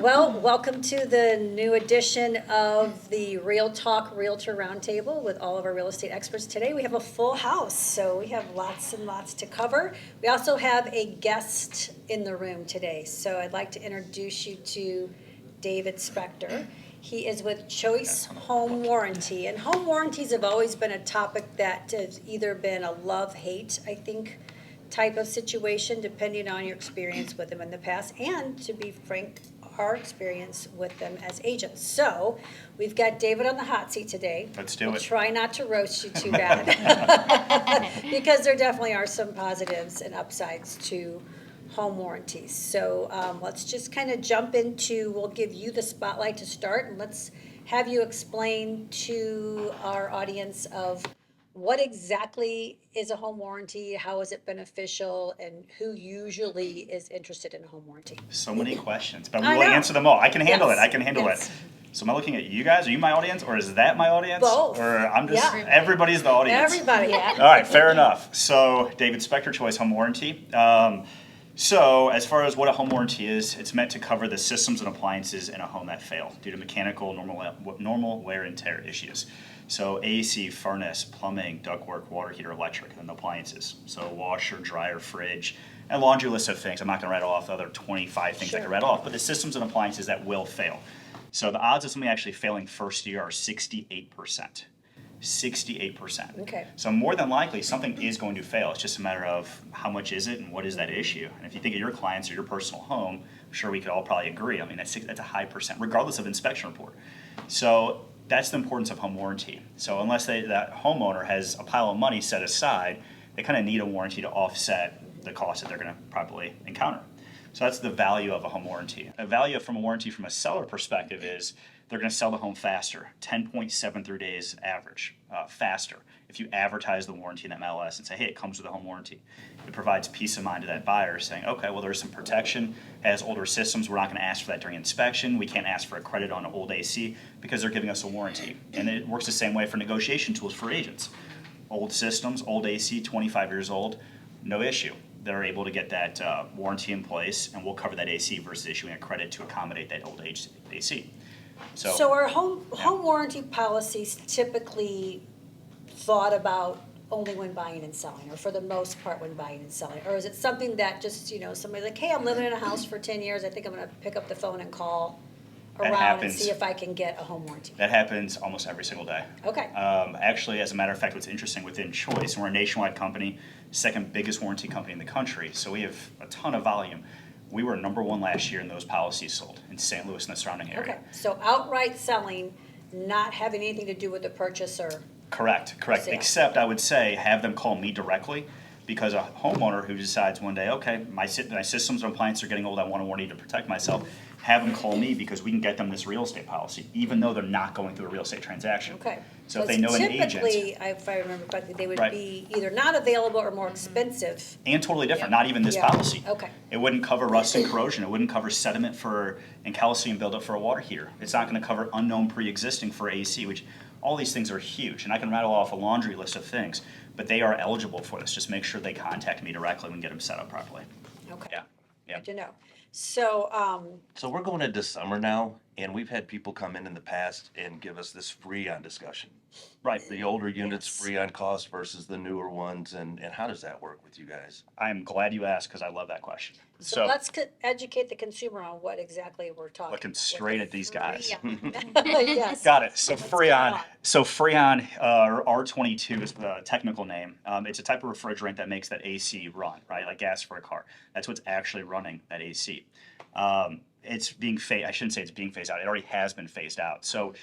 Well, welcome to the new edition of the Real Talk Realtor Roundtable with all of our real estate experts. Today we have a full house, so we have lots and lots to cover. We also have a guest in the room today, so I'd like to introduce you to David Spector. He is with Choice Home Warranty, and home warranties have always been a topic that has either been a love-hate, I think, type of situation, depending on your experience with them in the past, and to be frank, our experience with them as agents. So we've got David on the hot seat today. Let's do We'll it. try not to roast you too bad, because there definitely are some positives and upsides to home warranties. So let's just kind of jump into, we'll give you the spotlight to start, and let's have you explain to our audience of what exactly is a home warranty, how is it beneficial, and who usually is interested in a home warranty? So many questions, but I we will know. answer them all. I can handle Yes. it. I can handle Yes. it. So am I looking at you guys? Are you my audience, or is that my audience? Both. Or I'm just Yeah. everybody's the audience. Everybody. All right, fair enough. So David Spector, Choice Home Warranty. So as far as what a home warranty is, it's meant to cover the systems and appliances in a home that fail due to mechanical normal wear and tear issues. So AC, furnace, plumbing, ductwork, water heater, electric, and appliances. So washer, dryer, fridge, and a laundry list of things. I'm not going to rattle off the other 25 things I could rattle off, but the systems and appliances that will fail. So the odds of something actually failing first year are 68%. 68%. Okay. So more than likely something is going to fail. It's just a matter of how much is it and what is that issue. And if you think of your clients or your personal home, I'm sure we could all probably agree. I mean, that's a high percent, regardless of inspection report. So that's the importance of home warranty. So unless that homeowner has a pile of money set aside, they kind of need a warranty to offset the cost that they're going to probably encounter. So that's the value of a home warranty. A value from a warranty from a seller perspective is they're going to sell the home faster, 10.73 days average, faster. If you advertise the warranty in that MLS and say, hey, it comes with a home warranty, it provides peace of mind to that buyer saying, okay, well, there's some protection, has older systems, we're not going to ask for that during inspection, we can't ask for a credit on an old AC because they're giving us a warranty. And it works the same way for negotiation tools for agents. Old systems, old AC, 25 years old, no issue. They're able to get that warranty in place, and we'll cover that AC versus issuing a credit to accommodate that old AC. So are home warranty policies typically thought about only when buying and selling, or for the most part when buying and selling? Or is it something that just, somebody's like, hey, I'm living in a house for 10 years, I think I'm gonna pick up the phone and call That around and happens. see if I can get a home warranty? That happens almost every single day. Okay. Actually, as a matter of fact, what's interesting within Choice, and we're a nationwide company, second biggest warranty company in the country, so we have a ton of volume. We were number one last year in those policies sold in St. Louis and the surrounding area. Okay, so outright selling, not having anything to do with the purchaser. Correct. Sale. Except I would say have them call me directly, because a homeowner who decides one day, okay, my systems and appliances are getting old, I want a warranty to protect myself, have them call me because we can get them this real estate policy, even though they're not going through a real estate transaction. Okay. So if they know an agent. Typically, if I remember correctly, they would Right. be either not available or more expensive. And totally different, not even this Yeah. policy. Okay. It wouldn't cover rust and corrosion, it wouldn't cover sediment and calcium buildup for a water heater. It's not gonna cover unknown pre-existing for AC, which all these things are huge, and I can rattle off a laundry list of things, but they are eligible for this. Just make sure they contact me directly and get them set up properly. Okay. Yeah. Good to know. So, So we're going into summer now, and we've had people come in the past and give us this Freon discussion. Right. The older units, Yes. Freon cost versus the newer ones, and how does that work with you guys? I'm glad you asked because I love that question. so let's educate the consumer on what exactly we're talking about. Looking straight at these guys. Yes. Got it. So What's Freon. going on? So Freon, or R22 is the technical name. It's a type of refrigerant that makes that AC run, right? Like gas for a car. That's what's actually running that AC. It's being I shouldn't say it's being phased out. It already has been phased out. So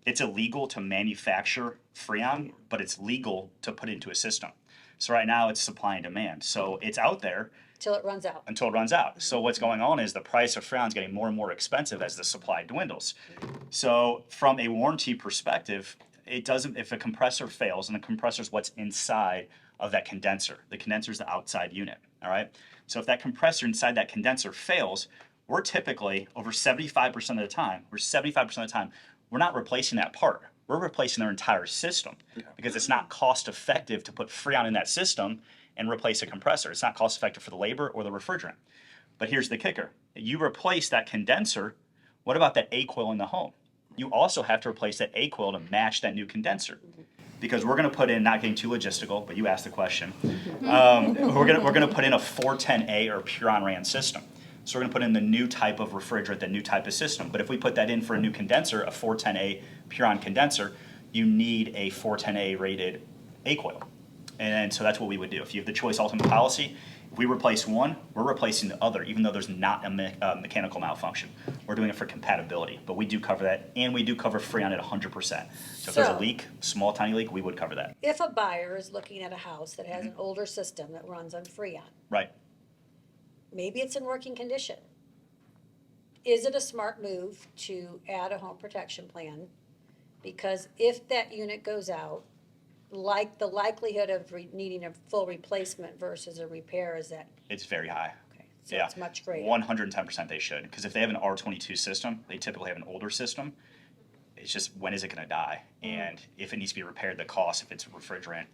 it's illegal to manufacture Freon, but it's legal to put into a system. So right now it's supply and demand. So it's out there Till it runs out. until it runs out. So what's going on is the price of Freon is getting more and more expensive as the supply dwindles. So from a warranty perspective, it doesn't, if a compressor fails, and the compressor is what's inside of that condenser. The condenser is the outside unit, all right? So if that compressor inside that condenser fails, we're typically, over 75% of the time, we're not replacing that part. We're replacing their entire system because it's not cost effective to put Freon in that system and replace a compressor. It's not cost effective for the labor or the refrigerant. But here's the kicker. You replace that condenser What about that A coil in the home? You also have to replace that A coil to match that new condenser. Because we're going to put in, not getting too logistical, but you asked the question, we're going to put in a 410A or Puron ran system. So we're going to put in the new type of refrigerant, the new type of system. But if we put that in for a new condenser, a 410A Puron condenser, you need a 410A rated A coil. And so that's what we would do. If you have the choice ultimate policy, if we replace one, we're replacing the other, even though there's not a mechanical malfunction. We're doing it for compatibility, but we do cover that, and we do cover Freon at 100%. So if there's a leak, small tiny leak, we would cover that. If a buyer is looking at a house that has an older system that runs on Freon, Right. maybe it's in working condition, is it a smart move to add a home protection plan? Because if that unit goes out, like the likelihood of needing a full replacement versus a repair is that, It's very high. okay, so Yeah. it's much greater. 110% they should. Because if they have an R22 system, they typically have an older system. It's just, when is it going to die? And if it needs to be repaired, the cost, if it's a refrigerant,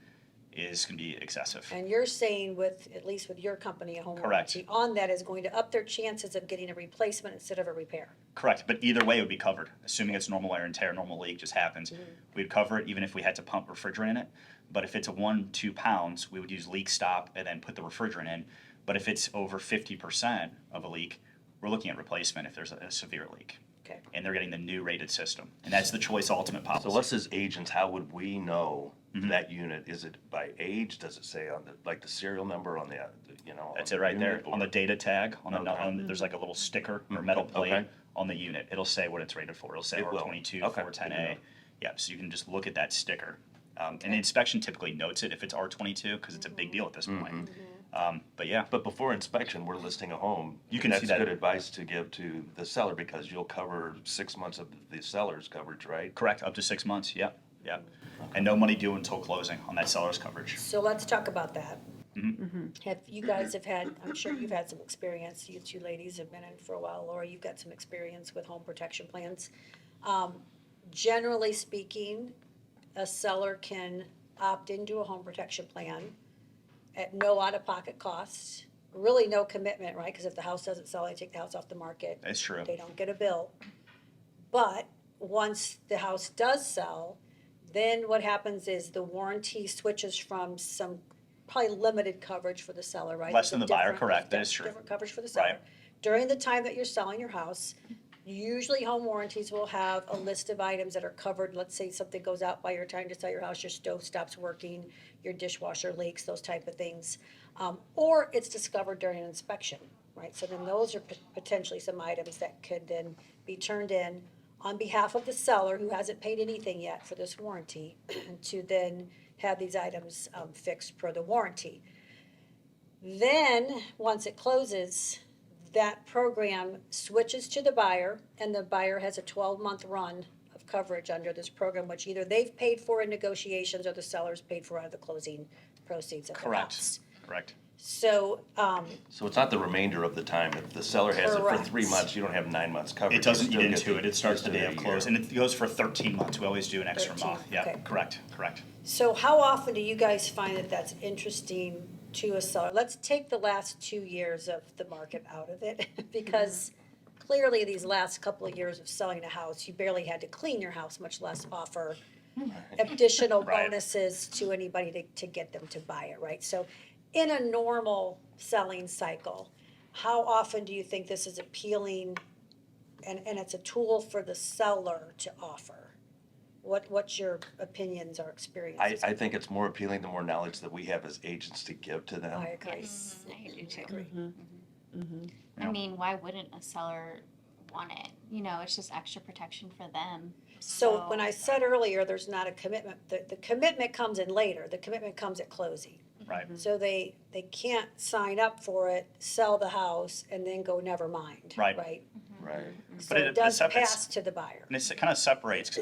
is going to be excessive. And you're saying with, at least with your company, a home Correct. warranty on that is going to up their chances of getting a replacement instead of a repair. Correct, but either way it would be covered, assuming it's normal wear and tear, normal leak just happens. We'd cover it even if we had to pump refrigerant in it. But if it's a 1-2 pounds, we would use leak stop and then put the refrigerant in. But if it's over 50% of a leak, we're looking at replacement if there's a severe leak. Okay. And they're getting the new rated system. And that's the choice ultimate policy. So us as agents, how would we know that unit? Is it by age? Does it say on the, like the serial number on the, you know? That's on it the right there. unit, or- On the data tag, Okay. there's like a little sticker or metal plate Okay. on the unit. It'll say what it's rated for. It'll say It will. R22, Okay. 410A. Yeah, so you can just look at that sticker. And the inspection typically notes it if it's R22 because it's a big deal at this point. But yeah, But before inspection, we're listing a home. You can That's see that. good advice to give to the seller because you'll cover 6 months of the seller's coverage, right? correct, up to 6 months. Yep, yep. And no money due until closing on that seller's coverage. So let's talk about that. Have you guys have had, I'm sure you've had some experience, you two ladies have been in for a while, Laura, you've got some experience with home protection plans. Generally speaking, a seller can opt into a home protection plan at no out-of-pocket costs, really no commitment, right? Because if the house doesn't sell, they take the house off the market. That's true. They don't get a bill. But once the house does sell, then what happens is the warranty switches from some probably limited coverage for the seller, right? Less than It's the a buyer, different- correct, that is true. Different coverage for the seller. Right. During the time that you're selling your house, usually home warranties will have a list of items that are covered. Let's say something goes out by your time to sell your house, your stove stops working, your dishwasher leaks, those type of things. Or it's discovered during an inspection, right? So then those are potentially some items that could then be turned in on behalf of the seller who hasn't paid anything yet for this warranty to then have these items fixed per the warranty. Then, once it closes, that program switches to the buyer, and the buyer has a 12-month run of coverage under this program, which either they've paid for in negotiations or the seller's paid for out of the closing proceeds of the house. Correct. So, So it's not the remainder of the time. If the seller has it for Correct. 3 months, you don't have 9 months coverage. It doesn't You eat still into get it. It starts the rest day of of the close, year. and it goes for 13 months. We always do an extra 13, month. Yeah, okay. correct. so how often do you guys find that that's interesting to a seller? Let's take the last 2 years of the market out of it, because clearly these last couple of years of selling a house, you barely had to clean your house, much less offer additional Right. bonuses to anybody to get them to buy it, right? So in a normal selling cycle, how often do you think this is appealing and it's a tool for the seller to offer? What's your opinions or experiences? I think it's more appealing the more knowledge that we have as agents to give to them. I agree. I do too. Yeah. I mean, why wouldn't a seller want it? You know, it's just extra protection for them. So when I said earlier, there's not a commitment, the commitment comes in later, the commitment comes at closing. Right. So they can't sign up for it, sell the house, and then go never mind. Right. Right? Right. So But it it does separates- pass to the buyer. And it kind of separates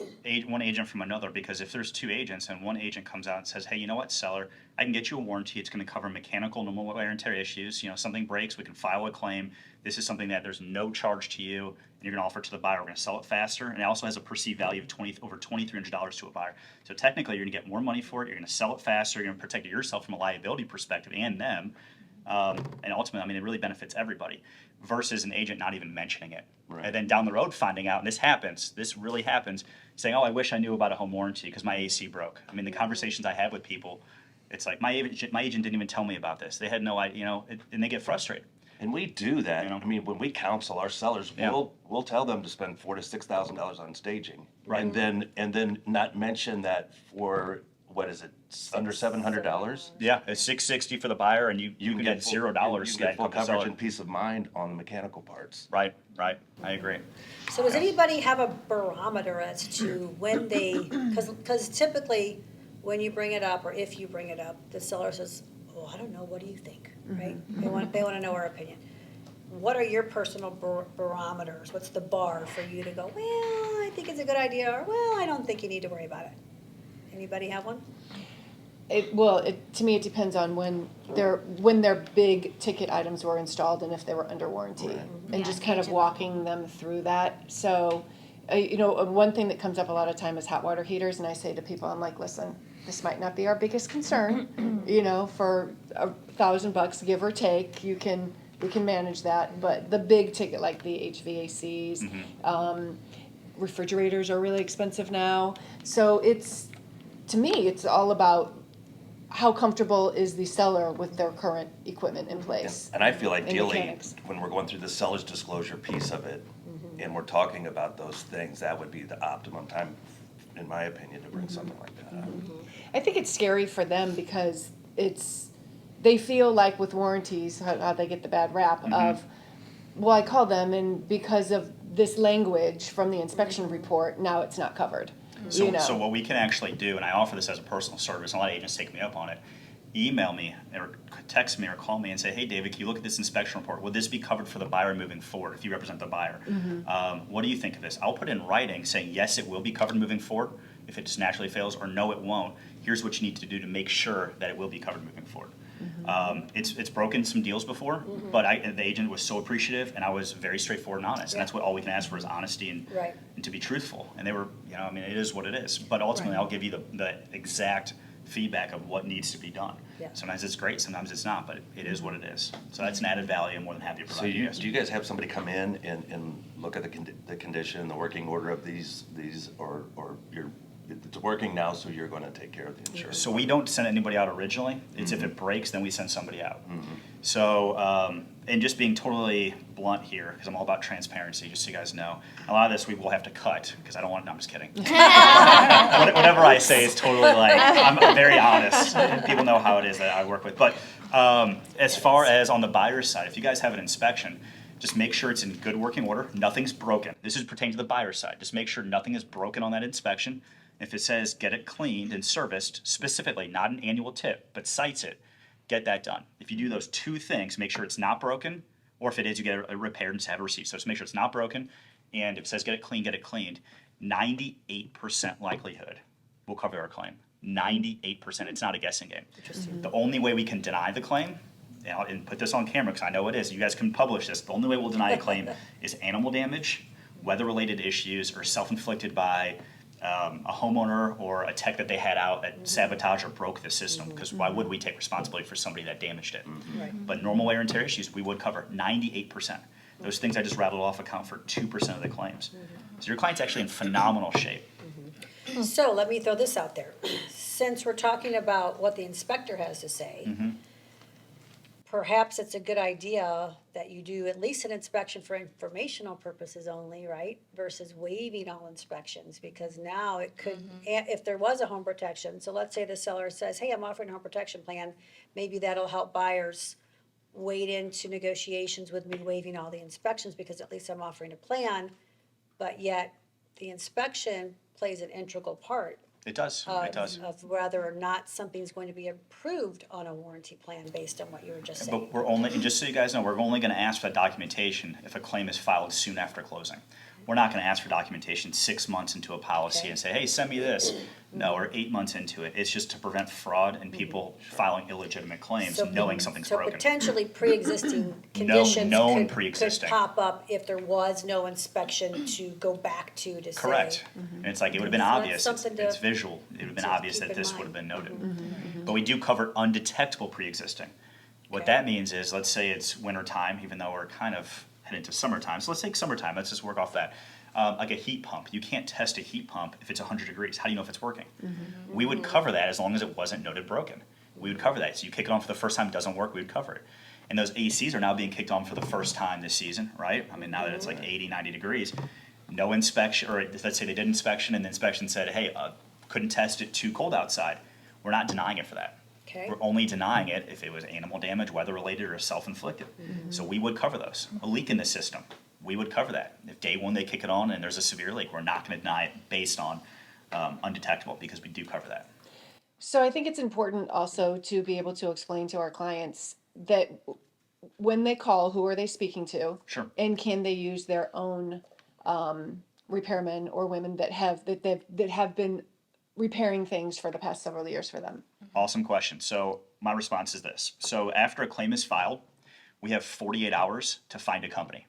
one agent from another, because if there's two agents and one agent comes out and says, hey, you know what, seller, I can get you a warranty. It's going to cover mechanical, normal wear and tear issues. You know, something breaks, we can file a claim. This is something that there's no charge to you, and you're going to offer it to the buyer. We're going to sell it faster, and it also has a perceived value of over $2,300 to a buyer. So technically, you're going to get more money for it. You're going to sell it faster. You're going to protect yourself from a liability perspective and them. And ultimately, I mean, it really benefits everybody versus an agent not even mentioning it. Right. And then down the road finding out, and this really happens, saying, oh, I wish I knew about a home warranty because my AC broke. I mean, the conversations I have with people, it's like, my agent didn't even tell me about this. They had no idea, you know, and they get frustrated. And we do that. You know? I mean, when we counsel our sellers, Yeah. we'll tell them to spend $4,000 to $6,000 on staging, Right. and then not mention that for what is it, under $700? Yeah, it's $660 for the buyer, and you can get $0 You get full from the coverage seller. and peace of mind on the mechanical parts. Right, I agree. So does anybody have a barometer as to when they, because typically, when you bring it up, or if you bring it up, the seller says, oh, I don't know, what do you think, right? They want to know our opinion. What are your personal barometers? What's the bar for you to go, well, I think it's a good idea, or well, I don't think you need to worry about it? Anybody have one? To me, it depends on when their big ticket items were installed and if they were under warranty, Right. and Yeah, just kind of agent. walking them through that. So, one thing that comes up a lot of time is hot water heaters, and I say to people, I'm like, listen, this might not be our biggest concern, for $1,000, give or take, we can manage that. But the big ticket, like the HVACs, refrigerators are really expensive now. So to me, it's all about how comfortable is the seller with their current equipment in place. And I feel ideally, mechanics. when we're going through the seller's disclosure piece of it, and we're talking about those things, that would be the optimum time, in my opinion, to bring something like that up. I think it's scary for them because they feel like with warranties, how they get the bad rap of, well, I called them and because of this language from the inspection report, now it's not covered. So what we can actually do, and I offer this as a personal service, and a lot of agents take me up on it, email me or text me or call me and say, hey, David, can you look at this inspection report? Would this be covered for the buyer moving forward if you represent the buyer? What do you think of this? I'll put in writing saying, yes, it will be covered moving forward if it just naturally fails, or no, it won't. Here's what you need to do to make sure that it will be covered moving forward. It's broken some deals before, but the agent was so appreciative, and I was very straightforward and honest. And that's what all we can ask for is honesty and to be truthful. And they were, it is what it is. But ultimately, I'll give you the exact feedback of what needs to be done. Yeah. Sometimes it's great, sometimes it's not, but it is what it is. So that's an added value. I'm more than happy to So provide you guys. do you guys have somebody come in and look at the condition, the working order of these, or it's working now, so you're gonna take care of the insurance? So we don't send anybody out originally. It's if it breaks, then we send somebody out. So, and just being totally blunt here, because I'm all about transparency, just so you guys know, a lot of this we will have to cut, because I don't want, no, I'm just kidding. Whatever I say is totally I'm very honest. People know how it is that I work with. But as far as on the buyer's side, if you guys have an inspection, just make sure it's in good working order, nothing's broken. This is pertaining to the buyer's side. Just make sure nothing is broken on that inspection. If it says get it cleaned and serviced, specifically, not an annual tip, but cites it, get that done. If you do those two things, make sure it's not broken, or if it is, you get it repaired and just have a receipt. So just make sure it's not broken, and if it says get it cleaned, 98% likelihood we'll cover our claim. 98%. It's not a guessing game. The only way we can deny the claim, and put this on camera because I know it is, you guys can publish this, the only way we'll deny a claim is animal damage, weather-related issues, or self-inflicted by a homeowner or a tech that they had out that sabotaged or broke the system, because why would we take responsibility for somebody that damaged it? But normal wear and tear issues, we would cover 98%. Those things I just rattled off account for 2% of the claims. So your client's actually in phenomenal shape. So let me throw this out there. Since we're talking about what the inspector has to say, perhaps it's a good idea that you do at least an inspection for informational purposes only, right? Versus waiving all inspections, because now it could, if there was a home protection, so let's say the seller says, hey, I'm offering a home protection plan, maybe that'll help buyers wade into negotiations with me waiving all the inspections, because at least I'm offering a plan, but yet the inspection plays an integral part It does. It does. of whether or not something's going to be approved on a warranty plan based on what you were just saying. But we're only, and just so you guys know, we're only going to ask for that documentation if a claim is filed soon after closing. We're not going to ask for documentation 6 months into a policy Okay. and say, hey, send me this. No, or 8 months into it. It's just to prevent fraud and people filing illegitimate claims, So- knowing something's So broken. potentially pre-existing conditions known could pre-existing. pop up if there was no inspection to go back to say. Correct. And it's like, it would have been So that's obvious. something It's to- visual. It would have been to obvious keep that in this mind. would have been noted. But we do cover undetectable pre-existing. What Okay. that means is, let's say it's winter time, even though we're kind of heading to summertime. So let's take summertime, let's just work off that. Like a heat pump, you can't test a heat pump if it's 100 degrees. How do you know if it's working? We would cover that as long as it wasn't noted broken. We would cover that. So you kick it on for the first time, it doesn't work, we would cover it. And those ACs are now being kicked on for the first time this season, right? I mean, now that it's like 80, 90 degrees, no inspection, or let's say they did inspection and the inspection said, hey, couldn't test it, too cold outside. We're not denying it for that. Okay. We're only denying it if it was animal damage, weather related, or self-inflicted. So we would cover those. A leak in the system, we would cover that. If day one they kick it on and there's a severe leak, we're not going to deny it based on undetectable, because we do cover that. So I think it's important also to be able to explain to our clients that when they call, who are they speaking to? Sure. And can they use their own repairmen or women that have been repairing things for the past several years for them? Awesome question. So my response is this. So after a claim is filed, we have 48 hours to find a company.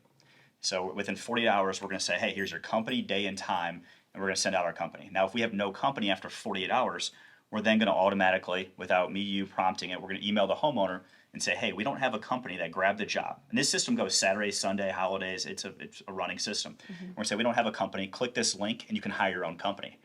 So within 48 hours, we're going to say, hey, here's your company, day and time, and we're going to send out our company. Now, if we have no company after 48 hours, we're then going to automatically, without you prompting it, we're going to email the homeowner and say, hey, we don't have a company that grabbed the job. And this system goes Saturday, Sunday, holidays. It's a running system. We're going to say, we don't have a company. Click this link, and you can hire your own company.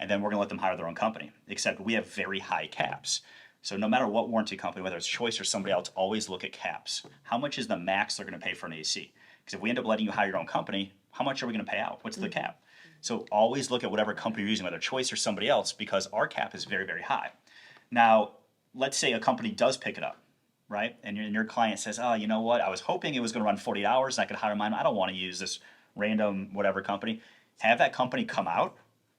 And then we're going to let them hire their own company, except we have very high caps. So no matter what warranty company, whether it's Choice or somebody else, always look at caps. How much is the max they're going to pay for an AC? Because if we end up letting you hire your own company, how much are we going to pay out? What's the cap? So always look at whatever company you're using, whether Choice or somebody else, because our cap is very, very high. Now, let's say a company does pick it up, right? And your client says, oh, you know what? I was hoping it was going to run 48 hours and I could hire mine. I don't want to use this random whatever company. Have that company come out,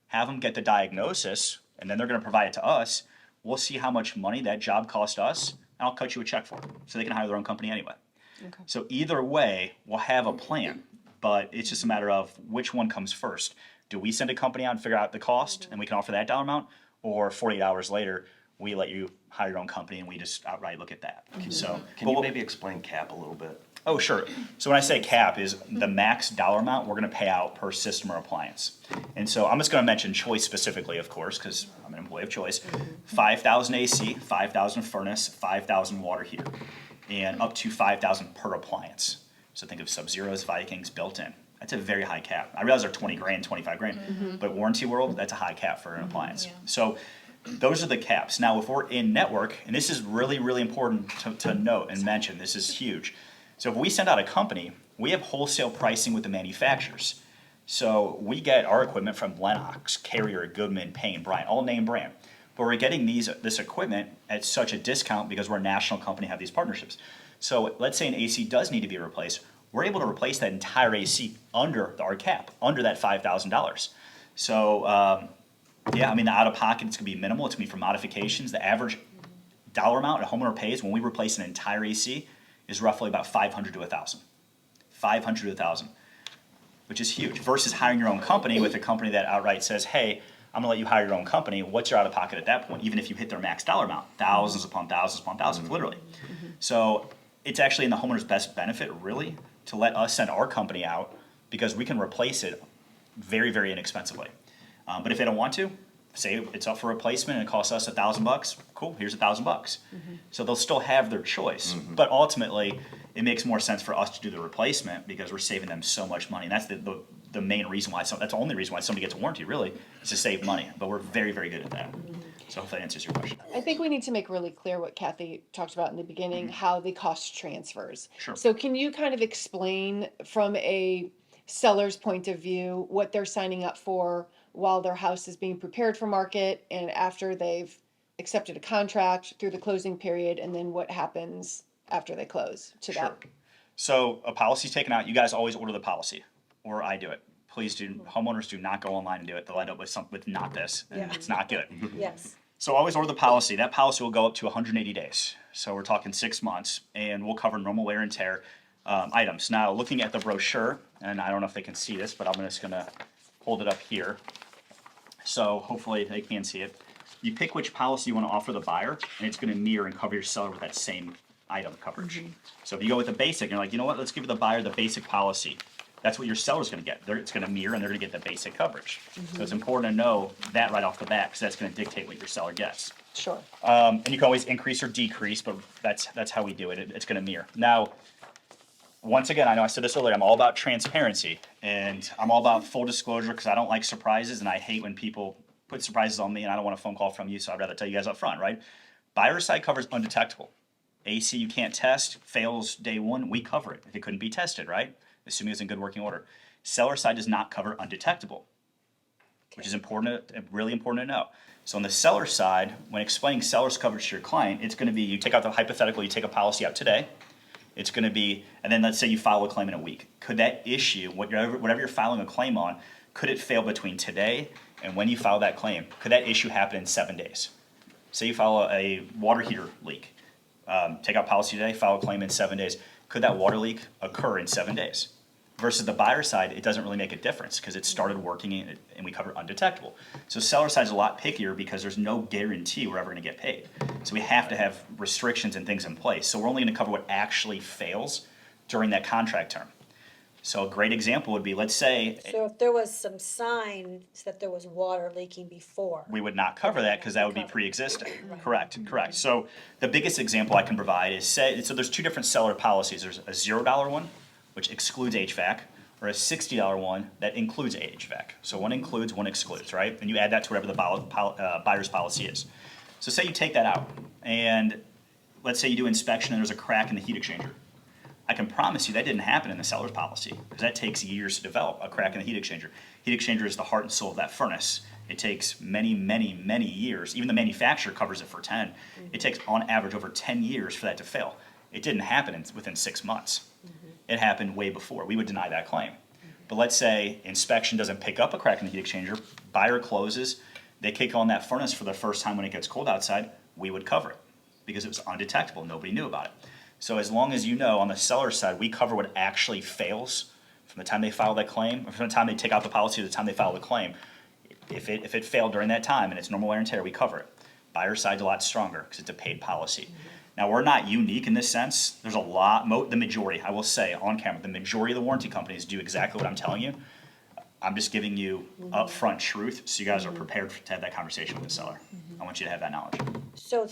have them get the diagnosis, and then they're going to provide it to us. We'll see how much money that job cost us, and I'll cut you a check for it, so they can hire their own company anyway. Okay. So either way, we'll have a plan, but it's just a matter of which one comes first. Do we send a company out and figure out the cost, and we can offer that dollar amount, or 48 hours later, we let you hire your own company and we just outright look at that. So, Can you maybe explain cap a little bit? Oh, sure. So when I say cap is the max dollar amount we're going to pay out per system or appliance. And so I'm just going to mention Choice specifically, of course, because I'm an employee of Choice. 5,000 AC, 5,000 furnace, 5,000 water heater, and up to 5,000 per appliance. So think of Sub-Zeros, Vikings built in. That's a very high cap. I realize they're 20 grand, 25 grand, but warranty world, that's a high cap for an appliance. So those are the caps. Now, if we're in network, and this is really, really important to note and mention, this is huge. So if we send out a company, we have wholesale pricing with the manufacturers. So we get our equipment from Lennox, Carrier, Goodman, Payne, Bryant, all name brand. But we're getting this equipment at such a discount because we're a national company, have these partnerships. So let's say an AC does need to be replaced. We're able to replace that entire AC under our cap, under that $5,000. So yeah, I mean, the out-of-pocket, it's going to be minimal. It's going to be for modifications. The average dollar amount a homeowner pays when we replace an entire AC is roughly about $500 to $1,000. $500 to $1,000, which is huge, versus hiring your own company with a company that outright says, hey, I'm going to let you hire your own company. What's your out-of-pocket at that point? Even if you hit their max dollar amount, thousands upon thousands, literally. So it's actually in the homeowner's best benefit, really, to let us send our company out because we can replace it very, very inexpensively. But if they don't want to, say it's up for replacement and it costs us $1,000, cool, here's $1,000. So they'll still have their choice. But ultimately, it makes more sense for us to do the replacement because we're saving them so much money. And that's the main reason why, that's the only reason why somebody gets a warranty, really, is to save money. But we're very, very good at that. So hopefully that answers your question. I think we need to make really clear what Kathy talked about in the beginning, how the cost transfers. Sure. So can you kind of explain from a seller's point of view what they're signing up for while their house is being prepared for market and after they've accepted a contract through the closing period, and then what happens after they close to that? So a policy's taken out. You guys always order the policy, or I do it. Please do. Homeowners do not go online and do it. They'll end up with not this, and it's not good. Yes. So always order the policy. That policy will go up to 180 days. So we're talking 6 months, and we'll cover normal wear and tear items. Now, looking at the brochure, and I don't know if they can see this, but I'm just going to hold it up here. So hopefully they can see it. You pick which policy you want to offer the buyer, and it's going to mirror and cover your seller with that same item coverage. So if you go with the basic, you're like, you know what, let's give the buyer the basic policy. That's what your seller's gonna get. It's gonna mirror and they're gonna get the basic coverage. So it's important to know that right off the bat, because that's gonna dictate what your seller gets. Sure. And you can always increase or decrease, but that's how we do it. It's gonna mirror. Now, once again, I know I said this earlier, I'm all about transparency and I'm all about full disclosure because I don't like surprises and I hate when people put surprises on me and I don't want a phone call from you, so I'd rather tell you guys up front, right? Buyer side covers undetectable. AC you can't test, fails day one, we cover it if it couldn't be tested, right? Assuming it's in good working order. Seller side does not cover undetectable, which is really important to know. So on the seller side, when explaining seller's coverage to your client, it's gonna be, you take out the hypothetical, you take a policy out today, it's gonna be, and then let's say you file a claim in a week. Could that issue, whatever you're filing a claim on, could it fail between today and when you file that claim? Could that issue happen in 7 days? Say you file a water heater leak. Take out policy today, file a claim in 7 days. Could that water leak occur in 7 days? Versus the buyer side, it doesn't really make a difference because it started working and we cover undetectable. So seller side is a lot pickier because there's no guarantee we're ever going to get paid. So we have to have restrictions and things in place. So we're only going to cover what actually fails during that contract term. So a great example would be, let's say, So if there was some signs that there was water leaking before. we would not cover that because that would be pre-existing. Correct. So the biggest example I can provide is so there's two different seller policies. There's a $0 one, which excludes HVAC, or a $60 one that includes HVAC. So one includes, one excludes, right? And you add that to whatever the buyer's policy is. So say you take that out, and let's say you do inspection and there's a crack in the heat exchanger. I can promise you that didn't happen in the seller's policy, because that takes years to develop, a crack in the heat exchanger. Heat exchanger is the heart and soul of that furnace. It takes many, many, many years. Even the manufacturer covers it for 10. It takes, on average, over 10 years for that to fail. It didn't happen within 6 months. It happened way before. We would deny that claim. But let's say inspection doesn't pick up a crack in the heat exchanger, buyer closes, they kick on that furnace for the first time when it gets cold outside, we would cover it because it was undetectable. Nobody knew about it. So as long as you know, on the seller side, we cover what actually fails from the time they file that claim, or from the time they take out the policy to the time they file the claim. If it failed during that time and it's normal wear and tear, we cover it. Buyer side's a lot stronger because it's a paid policy. Now, we're not unique in this sense. There's a lot, the majority, I will say on camera, the majority of the warranty companies do exactly what I'm telling you. I'm just giving you upfront truth so you guys are prepared to have that conversation with the seller. I want you to have that knowledge. So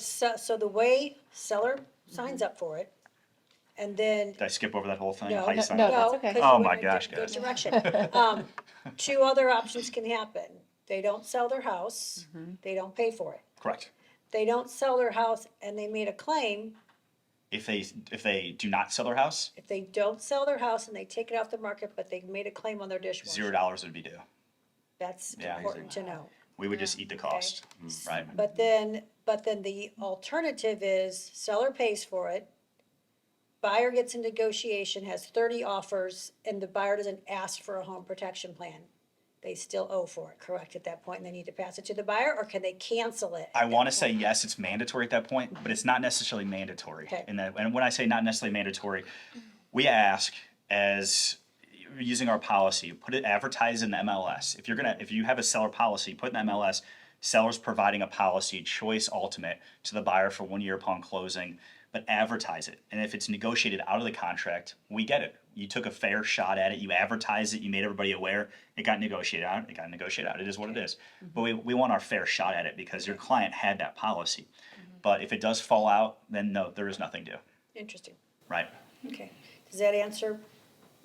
the way seller signs up for it, and then. Did I skip over that whole thing? No, How you sign no, up? that's No, okay. 'cause Oh we're my in a gosh, good guys. direction. Two other options can happen. They don't sell their house, they don't pay for it. Correct. They don't sell their house and they made a claim. If they do not sell their house, If they don't sell their house and they take it off the market, but they made a claim on their dishwasher. $0 would be due. That's Yeah. important to know. We would just eat the cost, right? But then the alternative is seller pays for it, buyer gets in negotiation, has 30 offers, and the buyer doesn't ask for a home protection plan. They still owe for it, correct, at that point, and they need to pass it to the buyer, or can they cancel it? I want to say yes, it's mandatory at that point, but it's not necessarily mandatory. Okay. And when I say not necessarily mandatory, we ask as using our policy, advertise in the MLS. If you have a seller policy, put in the MLS, seller's providing a policy, choice ultimate, to the buyer for 1 year upon closing, but advertise it. And if it's negotiated out of the contract, we get it. You took a fair shot at it, you advertised it, you made everybody aware, it got negotiated out, It is what it is. But we want our fair shot at it because your client had that policy. But if it does fall out, then no, there is nothing due, Interesting, right? okay. Does that answer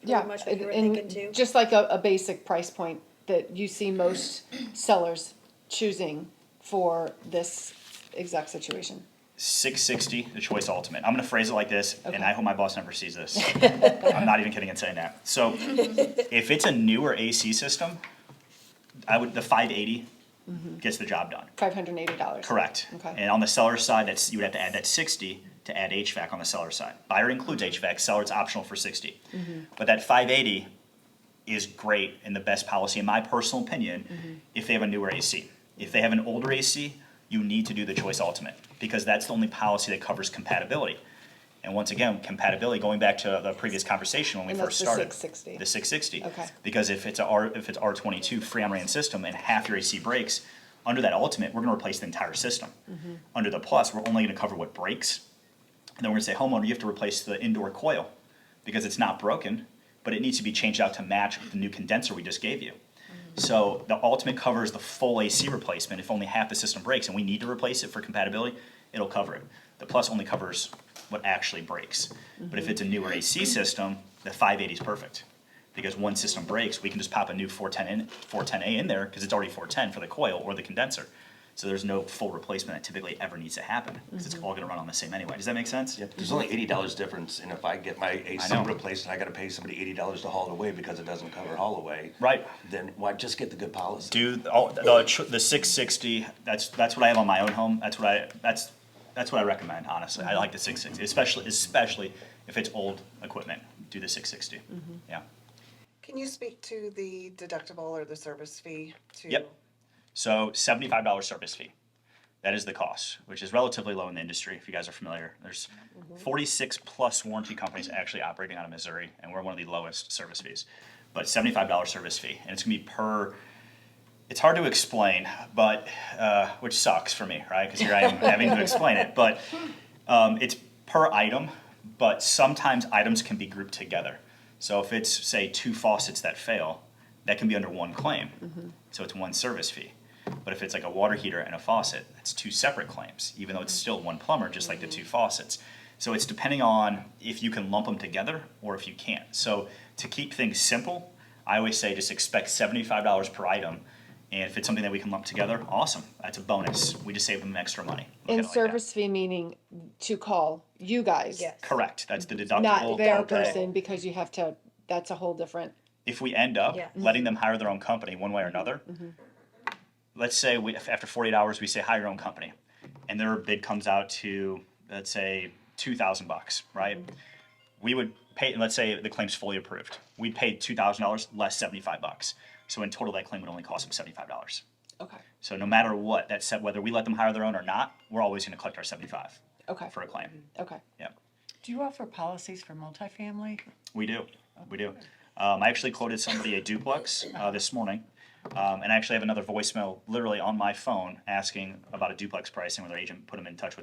Yeah, pretty much what you were and thinking too? just like a basic price point that you see most sellers choosing for this exact situation. $660, the choice ultimate. I'm gonna phrase it like this, and Okay. I hope my boss never sees this. I'm not even kidding in saying that. So if it's a newer AC system, the 580 gets the job done. $580. Correct. Okay. And on the seller side, you would have to add that 60 to add HVAC on the seller side. Buyer includes HVAC, seller it's optional for 60. But that 580 is great and the best policy, in my personal opinion, if they have a newer AC. If they have an older AC, you need to do the choice ultimate because that's the only policy that covers compatibility. And once again, compatibility, going back to the previous conversation when we And first that's the started. 660. The 660. Okay. Because if it's R22 free on ran system and half your AC breaks, under that ultimate, we're gonna replace the entire system. Under the plus, we're only gonna cover what breaks. And then we're gonna say, homeowner, you have to replace the indoor coil because it's not broken, but it needs to be changed out to match the new condenser we just gave you. So the ultimate covers the full AC replacement. If only half the system breaks and we need to replace it for compatibility, it'll cover it. The Plus only covers what actually breaks. But if it's a newer AC system, the 580 is perfect. Because one system breaks, we can just pop a new 410A in there because it's already 410 for the coil or the condenser. So there's no full replacement that typically ever needs to happen because it's all going to run on the same anyway. Does that make sense? Yep, there's only $80 difference, and if I get my AC know. replaced and I gotta pay somebody $80 to haul it away because it doesn't cover haul away. Right. Then why just get the good policy? Do the 660. That's what I have on my own home. That's what I recommend. Honestly, I like the 660, especially if it's old equipment. Do the 660. Yeah. Can you speak to the deductible or the service fee to? Yep. So $75 service fee. That is the cost, which is relatively low in the industry. If you guys are familiar, there's 46 plus warranty companies actually operating out of Missouri, and we're one of the lowest service fees. But $75 service fee, and it's gonna be per. It's hard to explain, but which sucks for me, right? Because here I am having to explain it. But it's per item, but sometimes items can be grouped together. So if it's say 2 faucets that fail, that can be under one claim. So it's one service fee. But if it's like a water heater and a faucet, that's 2 separate claims, even though it's still one plumber, just like the 2 faucets. So it's depending on if you can lump them together or if you can't. So to keep things simple, I always say just expect $75 per item. And if it's something that we can lump together, awesome. That's a bonus. We just save them extra money. Look at And it like that. service fee meaning to call you guys. Yes. Correct. That's the deductible. Not their Okay. person, because you have to, that's a whole different, If we end up Yeah. letting them hire their own company one way or another, let's say after 48 hours we say hire your own company, and their bid comes out to, let's say, $2,000, right? We would pay, and let's say the claim's fully approved. We'd pay $2,000 less $75. So in total, that claim would only cost them $75. okay, So no matter what, that said, whether we let them hire their own or not, we're always going to collect our 75 okay, for a claim. okay. Yeah, Do you offer policies for multifamily? we do. We do. I actually quoted somebody a duplex this morning, and I actually have another voicemail literally on my phone asking about a duplex pricing where their agent put them in touch with